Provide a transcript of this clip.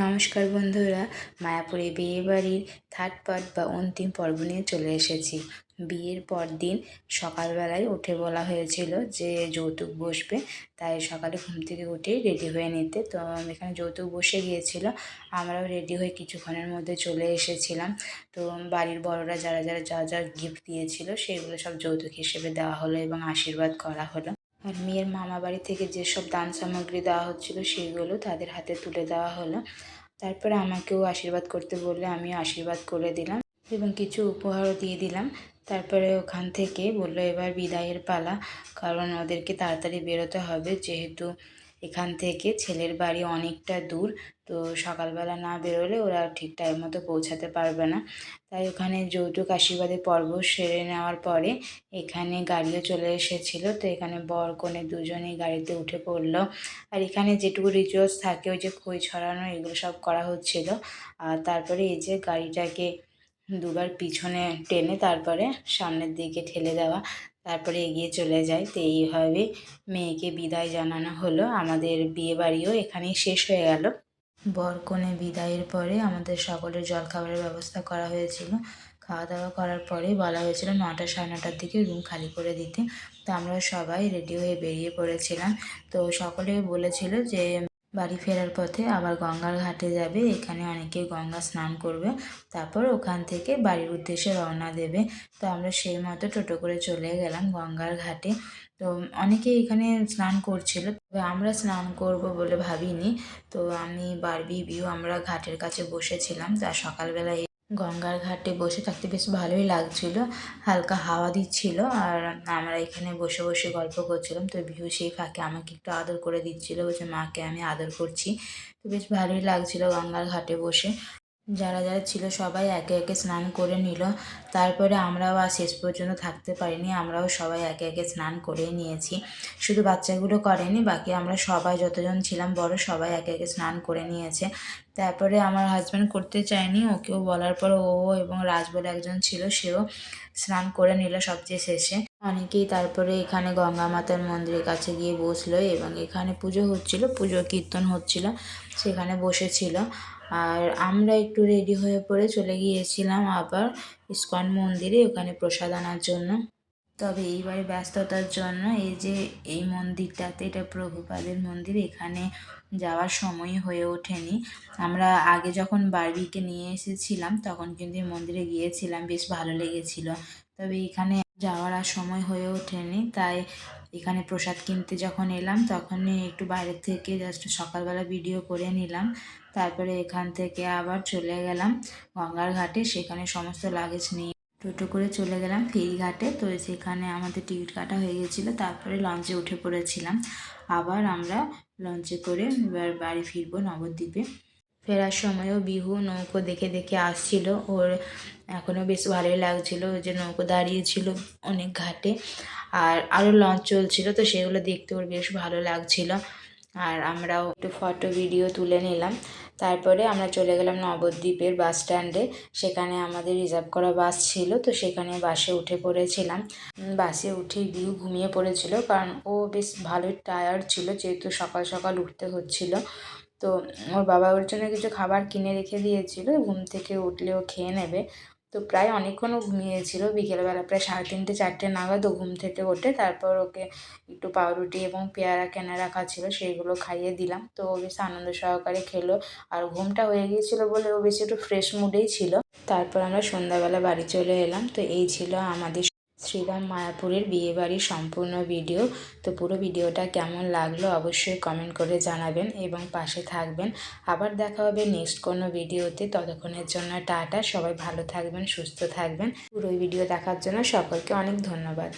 নমস্কার বন্ধুরা, মায়াপুরে বিয়েবাড়ির থার্ড পার্ট বা অন্তিম পর্ব নিয়ে চলে এসেছি। বিয়ের পর দিন সকালবেলায় উঠে বলা হয়েছিল যে যৌতুক বসবে, তাই সকালে ঘুম থেকে উঠেই রেডি হয়ে নিতে। তো এখানে যৌতুক বসে গিয়েছিল, আমরাও রেডি হয়ে কিছুক্ষণের মধ্যে চলে এসেছিলাম। তো বাড়ির বড়রা যারা যারা যা যা গিফট দিয়েছিল সেগুলো সব যৌতুক হিসেবে দেওয়া হলো এবং আশীর্বাদ করা হলো। আর মেয়ের মামা বাড়ি থেকে যেসব দান সামগ্রী দেওয়া হচ্ছিল সেগুলো তাদের হাতে তুলে দেওয়া হলো। তারপরে আমাকেও আশীর্বাদ করতে বললে আমিও আশীর্বাদ করে দিলাম এবং কিছু উপহারও দিয়ে দিলাম। তারপরে ওখান থেকে বললো এবার বিদায়ের পালা, কারণ ওদেরকে তাড়াতাড়ি বেরোতে হবে, যেহেতু এখান থেকে ছেলের বাড়ি অনেকটা দূর। তো সকালবেলা না বেরোলে ওরা ঠিক টাইম মতো পৌঁছাতে পারবে না। তাই ওখানে যৌতুক আশীর্বাদের পর্ব সেরে নেওয়ার পরে এখানে গাড়িও চলে এসেছিলো। তো এখানে বর কনে দুজনেই গাড়িতে উঠে পড়লো। আর এখানে যেটুকু রিচুয়ালস থাকে, ওই যে খই ছড়ানো, এগুলো সব করা হচ্ছিল। আর তারপরে এই যে গাড়িটাকে দুবার পিছনে টেনে তারপরে সামনের দিকে ঠেলে দেওয়া, তারপরে এগিয়ে চলে যায়। তো এইভাবে মেয়েকে বিদায় জানানো হলো। আমাদের বিয়ে বাড়িও এখানেই শেষ হয়ে গেল। বর কনে বিদায়ের পরে আমাদের সকলের জলখাবারের ব্যবস্থা করা হয়েছিল। খাওয়া দাওয়া করার পরে বলা হয়েছিল 9টা সাড়ে 9টার দিকে রুম খালি করে দিতে। তো আমরা সবাই রেডি হয়ে বেরিয়ে পড়েছিলাম। তো সকলে বলেছিল যে বাড়ি ফেরার পথে আবার গঙ্গার ঘাটে যাবে, এখানে অনেকে গঙ্গা স্নান করবে, তারপর ওখান থেকে বাড়ির উদ্দেশ্যে রওনা দেবে। তো আমরা সেই মতো টোটো করে চলে গেলাম গঙ্গার ঘাটে। তো অনেকে এখানে স্নান করছিল, তবে আমরা স্নান করব বলে ভাবিনি। তো আমি বারবি বিউ আমরা ঘাটের কাছে বসেছিলাম। তা সকালবেলায় গঙ্গার ঘাটে বসে থাকতে বেশ ভালোই লাগছিল, হালকা হাওয়া দিচ্ছিল আর আমরা এখানে বসে বসে গল্প করছিলাম। তো বিহু সেই ফাঁকে আমাকে একটু আদর করে দিচ্ছিল, যে মাকে আমি আদর করছি। তো বেশ ভালোই লাগছিল গঙ্গার ঘাটে বসে। যারা যারা ছিল সবাই একে একে স্নান করে নিল। তারপরে আমরাও আর শেষ পর্যন্ত থাকতে পারিনি, আমরাও সবাই একে একে স্নান করেই নিয়েছি। শুধু বাচ্চাগুলো করেনি, বাকি আমরা সবাই যতজন ছিলাম বড় সবাই একে একে স্নান করে নিয়েছে। তারপরে আমার হাজব্যান্ড করতে চায়নি, ওকেও বলার পর ও এবং রাজ বলে একজন ছিল, সেও স্নান করে নিল সবচেয়ে শেষে। অনেকেই তারপরে এখানে গঙ্গা মাতার মন্দিরের কাছে গিয়ে বসলো এবং এখানে পুজো হচ্ছিল, পুজো কীর্তন হচ্ছিল, সেখানে বসেছিল। আর আমরা একটু রেডি হয়ে পড়ে চলে গিয়েছিলাম আবার ইস্কন মন্দিরে, ওখানে প্রসাদ আনার জন্য। তবে এইবারে ব্যস্ততার জন্য এই যে এই মন্দিরটাতে, এটা প্রভুপাদের মন্দির, এখানে যাওয়ার সময় হয়ে ওঠেনি। আমরা আগে যখন বারবিকে নিয়ে এসেছিলাম তখন কিন্তু এই মন্দিরে গিয়েছিলাম, বেশ ভালো লেগেছিল। তবে এখানে যাওয়ার আর সময় হয়ে ওঠেনি, তাই এখানে প্রসাদ কিনতে যখন এলাম তখনই একটু বাইরের থেকে জাস্ট সকালবেলা ভিডিও করে নিলাম। তারপরে এখান থেকে আবার চলে গেলাম গঙ্গার ঘাটে, সেখানে সমস্ত লাগেজ নিয়ে টোটো করে চলে গেলাম ফেরিঘাটে। তো সেখানে আমাদের টিকিট কাটা হয়ে গেছিলো, তারপরে লঞ্চে উঠে পড়েছিলাম। আবার আমরা লঞ্চে করে এবার বাড়ি ফিরবো নবদ্বীপে। ফেরার সময়ও বিহু নৌকো দেখে দেখে আসছিল, ওর এখনও বেশ ভালোই লাগছিল, ওই যে নৌকো দাঁড়িয়েছিল অনেক ঘাটে আর আরও লঞ্চ চলছিল, তো সেগুলো দেখতে ওর বেশ ভালো লাগছিল। আর আমরাও একটু ফটো ভিডিও তুলে নিলাম। তারপরে আমরা চলে গেলাম নবদ্বীপের বাস স্ট্যান্ডে, সেখানে আমাদের রিজার্ভ করা বাস ছিল, তো সেখানে বাসে উঠে পড়েছিলাম। বাসে উঠেই বিহু ঘুমিয়ে পড়েছিল, কারণ ও বেশ ভালোই টায়ার্ড ছিল, যেহেতু সকাল সকাল উঠতে হচ্ছিল। তো ওর বাবা ওর জন্য কিছু খাবার কিনে রেখে দিয়েছিল, ঘুম থেকে উঠলে ও খেয়ে নেবে। তো প্রায় অনেকক্ষণও ঘুমিয়েছিল, বিকেলবেলা প্রায় 3:30 4টে নাগাদ ও ঘুম থেকে ওঠে। তারপর ওকে একটু পাউরুটি এবং পেয়ারা কেনা রাখা ছিল, সেইগুলো খাইয়ে দিলাম। তো ও বেশ আনন্দ সহকারে খেলো, আর ঘুমটা হয়ে গিয়েছিলো বলে ও বেশ একটু ফ্রেশ মুডেই ছিল। তারপর আমরা সন্ধ্যাবেলা বাড়ি চলে এলাম। তো এই ছিল আমাদের শ্রীরাম মায়াপুরের বিয়েবাড়ির সম্পূর্ণ ভিডিও। তো পুরো ভিডিওটা কেমন লাগলো অবশ্যই কমেন্ট করে জানাবেন এবং পাশে থাকবেন। আবার দেখা হবে নেক্সট কোনো ভিডিওতে, ততক্ষণের জন্য টাটা। সবাই ভালো থাকবেন, সুস্থ থাকবেন। পুরো ভিডিও দেখার জন্য সকলকে অনেক ধন্যবাদ।